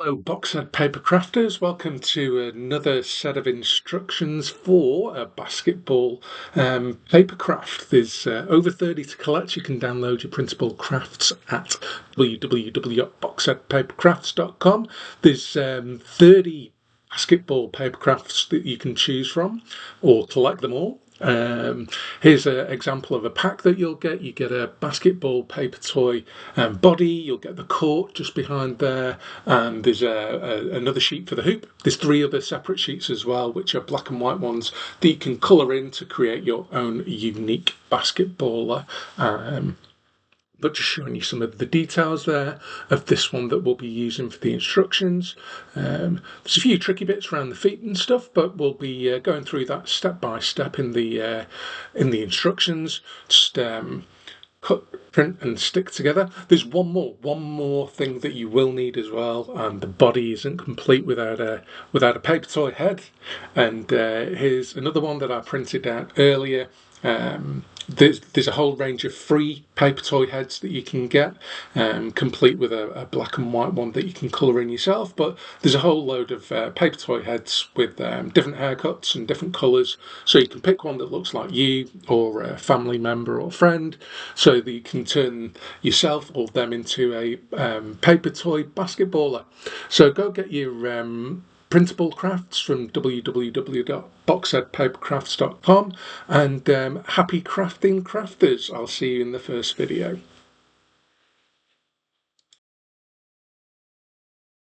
Hello, Boxhead Paper Crafters. Welcome to another set of instructions for a basketball paper craft. There's over 30 to collect. You can download your printable crafts at www.boxheadpapercrafts.com. There's 30 basketball paper crafts that you can choose from or collect them all. Here's an example of a pack that you'll get. You get a basketball paper toy body, you'll get the court just behind there, and there's another sheet for the hoop. There's 3 other separate sheets as well, which are black and white ones that you can colour in to create your own unique basketballer. But just showing you some of the details there of this one that we'll be using for the instructions. There's a few tricky bits around the feet and stuff, but we'll be going through that step by step in the instructions. Just cut, print, and stick together. There's one more thing that you will need as well, and the body isn't complete without a paper toy head. And here's another one that I printed out earlier. There's a whole range of free paper toy heads that you can get, complete with a black and white one that you can colour in yourself. But there's a whole load of paper toy heads with different haircuts and different colours, so you can pick one that looks like you or a family member or friend, so that you can turn yourself or them into a paper toy basketballer. So go get your printable crafts from www.boxheadpapercrafts.com, and happy crafting, crafters. I'll see you in the first video.